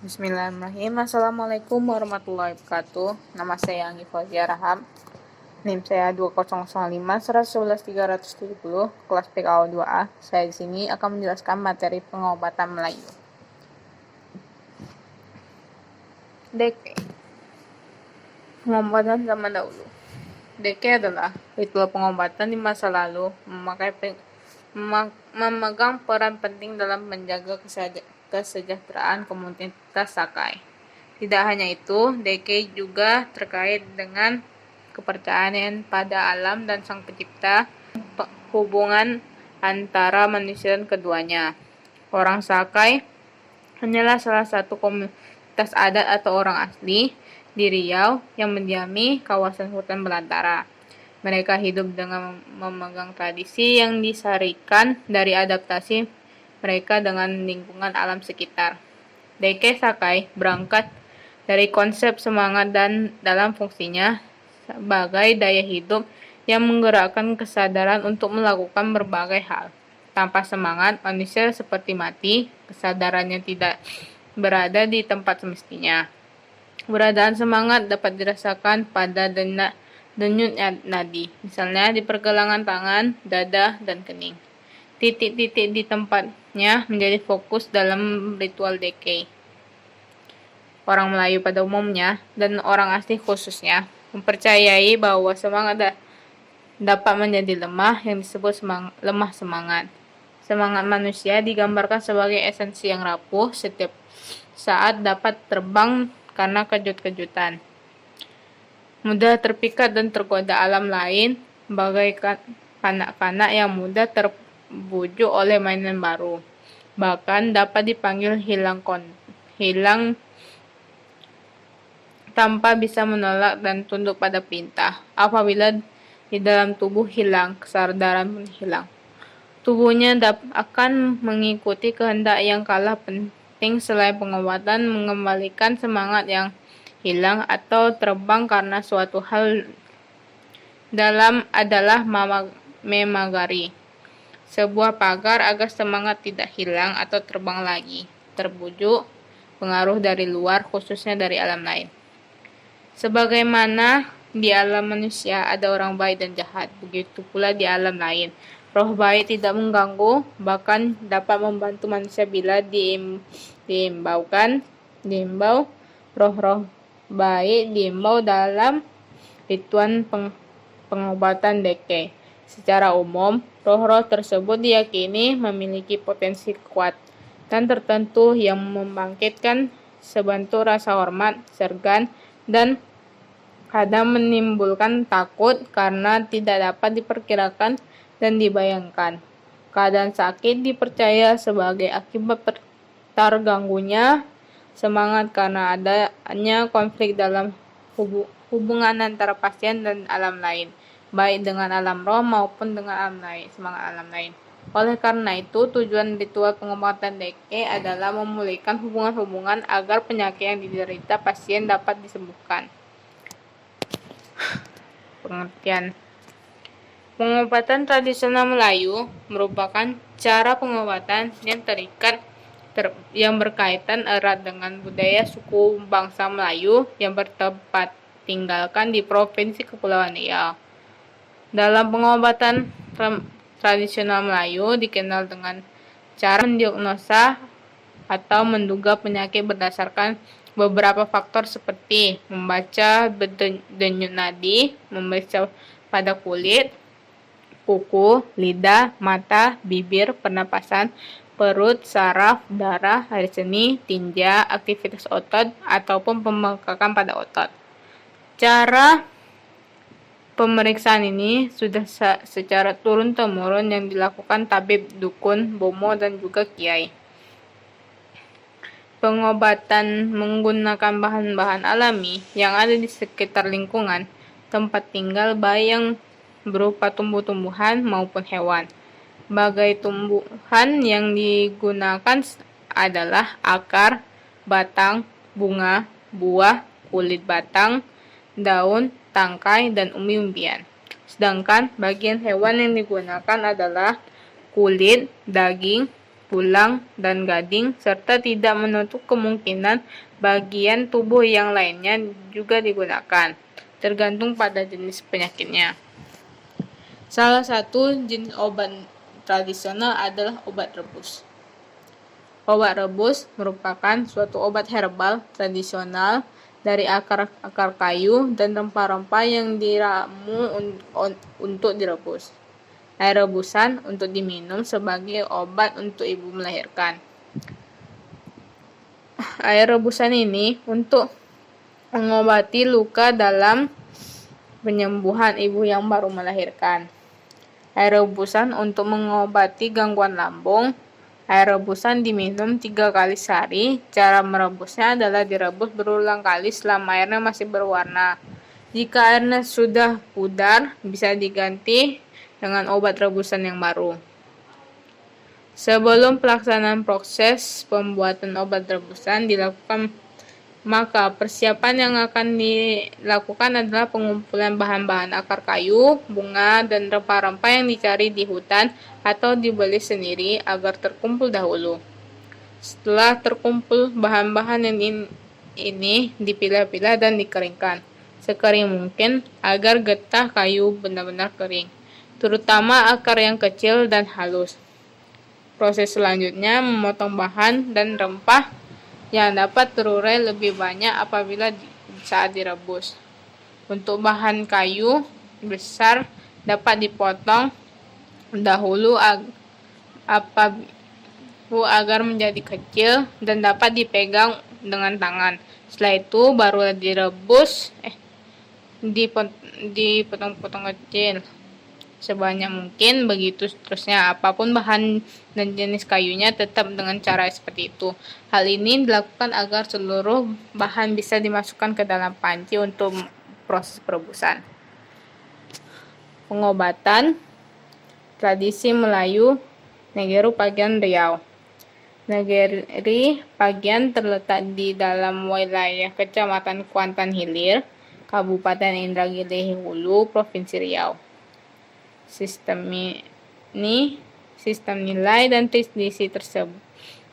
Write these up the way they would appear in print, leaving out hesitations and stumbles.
Bismillahirrahmanirrahim. Assalamualaikum warahmatullahi wabarakatuh. Nama saya Anggi Fauzia Raham. NIM saya 2005 111 370, kelas PKO 2A. Saya di sini akan menjelaskan materi pengobatan Melayu. Deke. Pengobatan zaman dahulu. Deke adalah ritual pengobatan di masa lalu memegang peran penting dalam menjaga kesejahteraan komunitas Sakai. Tidak hanya itu, Deke juga terkait dengan kepercayaan pada alam dan Sang Pencipta, hubungan antara manusia dan keduanya. Orang Sakai hanyalah salah satu komunitas adat atau orang asli di Riau yang mendiami kawasan hutan belantara. Mereka hidup dengan memegang tradisi yang disarikan dari adaptasi mereka dengan lingkungan alam sekitar. Deke Sakai berangkat dari konsep semangat dan dalam fungsinya sebagai daya hidup yang menggerakkan kesadaran untuk melakukan berbagai hal. Tanpa semangat, manusia seperti mati, kesadarannya tidak berada di tempat semestinya. Keberadaan semangat dapat dirasakan pada denyut nadi, misalnya di pergelangan tangan, dada, dan kening. Titik-titik di tempatnya menjadi fokus dalam ritual Deke. Orang Melayu pada umumnya dan orang asli khususnya mempercayai bahwa semangat dapat menjadi lemah yang disebut lemah semangat. Semangat manusia digambarkan sebagai esensi yang rapuh setiap saat dapat terbang karena kejut-kejutan. Mudah terpikat dan tergoda alam lain, bagaikan kanak-kanak yang mudah terbujuk oleh mainan baru. Bahkan dapat dipanggil hilang tanpa bisa menolak dan tunduk pada perintah. Apabila di dalam tubuh hilang, kesadaran pun hilang. Tubuhnya akan mengikuti kehendak yang kalah penting selain pengobatan mengembalikan semangat yang hilang atau terbang karena suatu hal dalam adalah memagari sebuah pagar agar semangat tidak hilang atau terbang lagi, terbujuk pengaruh dari luar, khususnya dari alam lain. Sebagaimana di alam manusia ada orang baik dan jahat, begitu pula di alam lain. Roh baik tidak mengganggu, bahkan dapat membantu manusia bila diimbau. Roh-roh baik diimbau dalam ritual pengobatan Deke. Secara umum, roh-roh tersebut diyakini memiliki potensi kekuatan tertentu yang membangkitkan sebentuk rasa hormat, segan, dan kadang menimbulkan takut karena tidak dapat diperkirakan dan dibayangkan. Keadaan sakit dipercaya sebagai akibat terganggunya semangat karena adanya konflik dalam hubungan antara pasien dan alam lain, baik dengan alam roh maupun dengan semangat alam lain. Oleh karena itu, tujuan ritual pengobatan Deke adalah memulihkan hubungan-hubungan agar penyakit yang diderita pasien dapat disembuhkan. Pengertian. Pengobatan tradisional Melayu merupakan cara pengobatan yang berkaitan erat dengan budaya suku bangsa Melayu yang bertempat tinggalkan di Provinsi Kepulauan Riau. Dalam pengobatan tradisional Melayu dikenal dengan cara mendiagnosa atau menduga penyakit berdasarkan beberapa faktor seperti membaca denyut nadi, memeriksa pada kulit, kuku, lidah, mata, bibir, pernapasan, perut, saraf, darah, air seni, tinja, aktivitas otot, ataupun pembengkakan pada otot. Cara pemeriksaan ini sudah secara turun-temurun yang dilakukan tabib, dukun, bomo, dan juga kiai. Pengobatan menggunakan bahan-bahan alami yang ada di sekitar lingkungan tempat tinggal baik yang berupa tumbuh-tumbuhan maupun hewan. Bagai tumbuhan yang digunakan adalah akar, batang, bunga, buah, kulit batang, daun, tangkai, dan umbi-umbian. Sedangkan bagian hewan yang digunakan adalah kulit, daging, tulang, dan gading, serta tidak menutup kemungkinan bagian tubuh yang lainnya juga digunakan, tergantung pada jenis penyakitnya. Salah satu jenis obat tradisional adalah obat rebus. Obat rebus merupakan suatu obat herbal tradisional dari akar-akar kayu dan rempah-rempah yang diramu untuk direbus. Air rebusan untuk diminum sebagai obat untuk ibu melahirkan. Air rebusan ini untuk mengobati luka dalam penyembuhan ibu yang baru melahirkan. Air rebusan untuk mengobati gangguan lambung. Air rebusan diminum 3 kali sehari. Cara merebusnya adalah direbus berulang kali selama airnya masih berwarna. Jika airnya sudah pudar, bisa diganti dengan obat rebusan yang baru. Sebelum pelaksanaan proses pembuatan obat rebusan dilakukan, maka persiapan yang akan dilakukan adalah pengumpulan bahan-bahan akar kayu, bunga, dan rempah-rempah yang dicari di hutan atau dibeli sendiri agar terkumpul dahulu. Setelah terkumpul, bahan-bahan yang ini dipilah-pilah dan dikeringkan sekering mungkin agar getah kayu benar-benar kering, terutama akar yang kecil dan halus. Proses selanjutnya memotong bahan dan rempah yang dapat terurai lebih banyak apabila saat direbus. Untuk bahan kayu besar dapat dipotong dahulu agar menjadi kecil dan dapat dipegang dengan tangan. Setelah itu baru direbus, dipotong-potong kecil sebanyak mungkin, begitu seterusnya. Apapun bahan dan jenis kayunya tetap dengan cara seperti itu. Hal ini dilakukan agar seluruh bahan bisa dimasukkan ke dalam panci untuk proses perebusan. Pengobatan tradisi Melayu Negeri Pagian Riau. Negeri Pagian terletak di dalam wilayah Kecamatan Kuantan Hilir, Kabupaten Indragiri Hulu, Provinsi Riau. Sistem nilai dan tradisi tersebut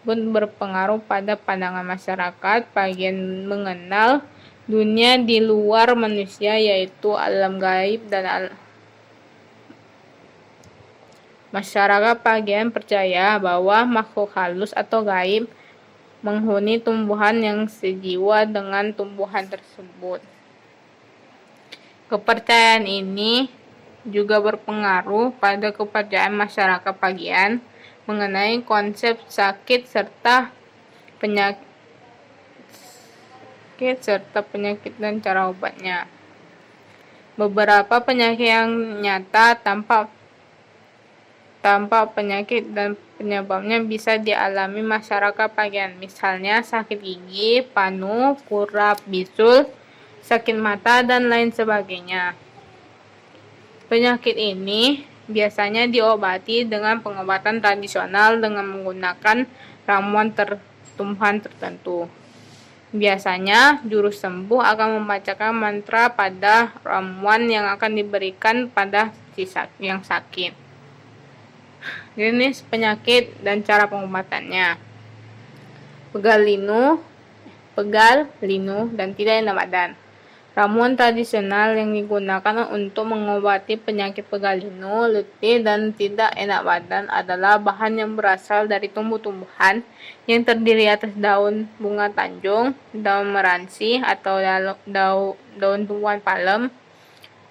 berpengaruh pada pandangan masyarakat Pagian mengenal dunia di luar manusia, yaitu alam gaib dan masyarakat Pagian percaya bahwa makhluk halus atau gaib menghuni tumbuhan yang sejiwa dengan tumbuhan tersebut. Kepercayaan ini juga berpengaruh pada kepercayaan masyarakat Pagian mengenai konsep sakit serta penyakit dan cara obatnya. Beberapa penyakit yang nyata tanpa penyakit dan penyebabnya bisa dialami masyarakat Pagian, misalnya sakit gigi, panu, kurap, bisul, sakit mata, dan lain sebagainya. Penyakit ini biasanya diobati dengan pengobatan tradisional dengan menggunakan ramuan tumbuhan tertentu. Biasanya, juru sembuh akan membacakan mantra pada ramuan yang akan diberikan pada yang sakit. Jenis penyakit dan cara pengobatannya. Pegal, linu, dan tidak enak badan. Ramuan tradisional yang digunakan untuk mengobati penyakit pegal linu, letih, dan tidak enak badan adalah bahan yang berasal dari tumbuh-tumbuhan yang terdiri atas daun bunga tanjung, daun meransi atau daun tumbuhan palem,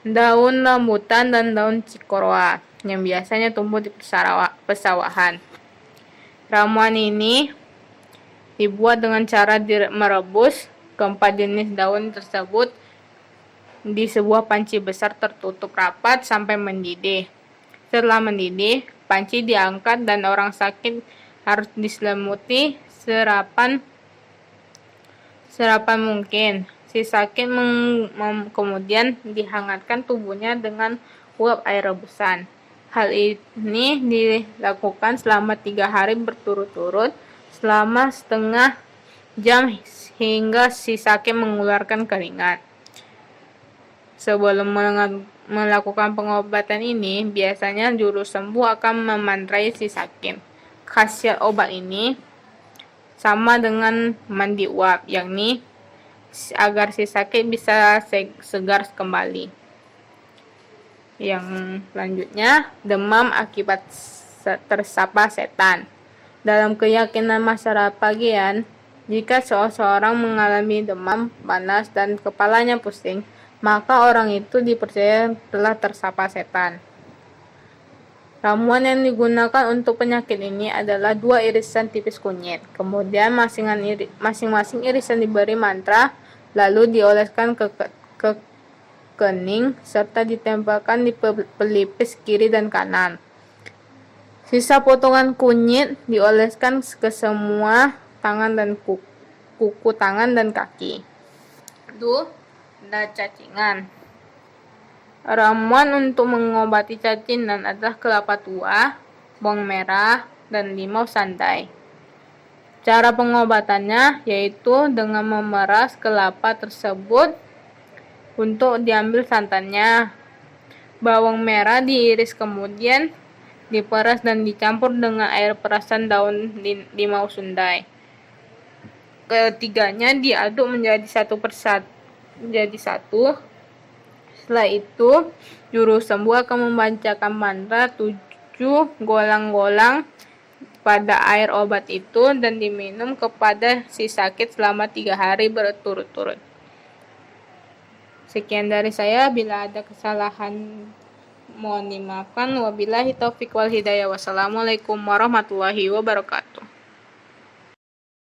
daun rambutan, dan daun cikoroa yang biasanya tumbuh di pesawahan. Ramuan ini dibuat dengan cara merebus keempat jenis daun tersebut di sebuah panci besar tertutup rapat sampai mendidih. Setelah mendidih, panci diangkat dan orang sakit harus diselimuti serapan mungkin. Si sakit kemudian dihangatkan tubuhnya dengan uap air rebusan. Hal ini dilakukan selama 3 hari berturut-turut selama setengah jam hingga si sakit mengeluarkan keringat. Sebelum melakukan pengobatan ini, biasanya juru sembuh akan memantrai si sakit. khasiat obat ini sama dengan mandi uap, yakni agar si sakit bisa segar kembali. Yang selanjutnya, demam akibat tersapa setan. Dalam keyakinan masyarakat Pagian, jika seseorang mengalami demam, panas, dan kepalanya pusing, maka orang itu dipercaya telah tersapa setan. Ramuan yang digunakan untuk penyakit ini adalah 2 irisan tipis kunyit. Kemudian masing-masing irisan diberi mantra, lalu dioleskan ke kening, serta ditempelkan di pelipis kiri dan kanan. Sisa potongan kunyit dioleskan ke semua tangan dan kuku tangan dan kaki. Cacingan. Ramuan untuk mengobati cacingan adalah kelapa tua, bawang merah, dan limau sandai. Cara pengobatannya yaitu dengan memeras kelapa tersebut untuk diambil santannya. Bawang merah diiris kemudian diperas dan dicampur dengan air perasan daun limau sandai. Ketiganya diaduk menjadi satu. Setelah itu, juru sembuh akan membacakan mantra 7 golang-golang pada air obat itu dan diminum kepada si sakit selama 3 hari berturut-turut. Sekian dari saya. Bila ada kesalahan mohon dimaafkan. Wabillahi taufiq wal hidayah. Wassalamualaikum warahmatullahi wabarakatuh.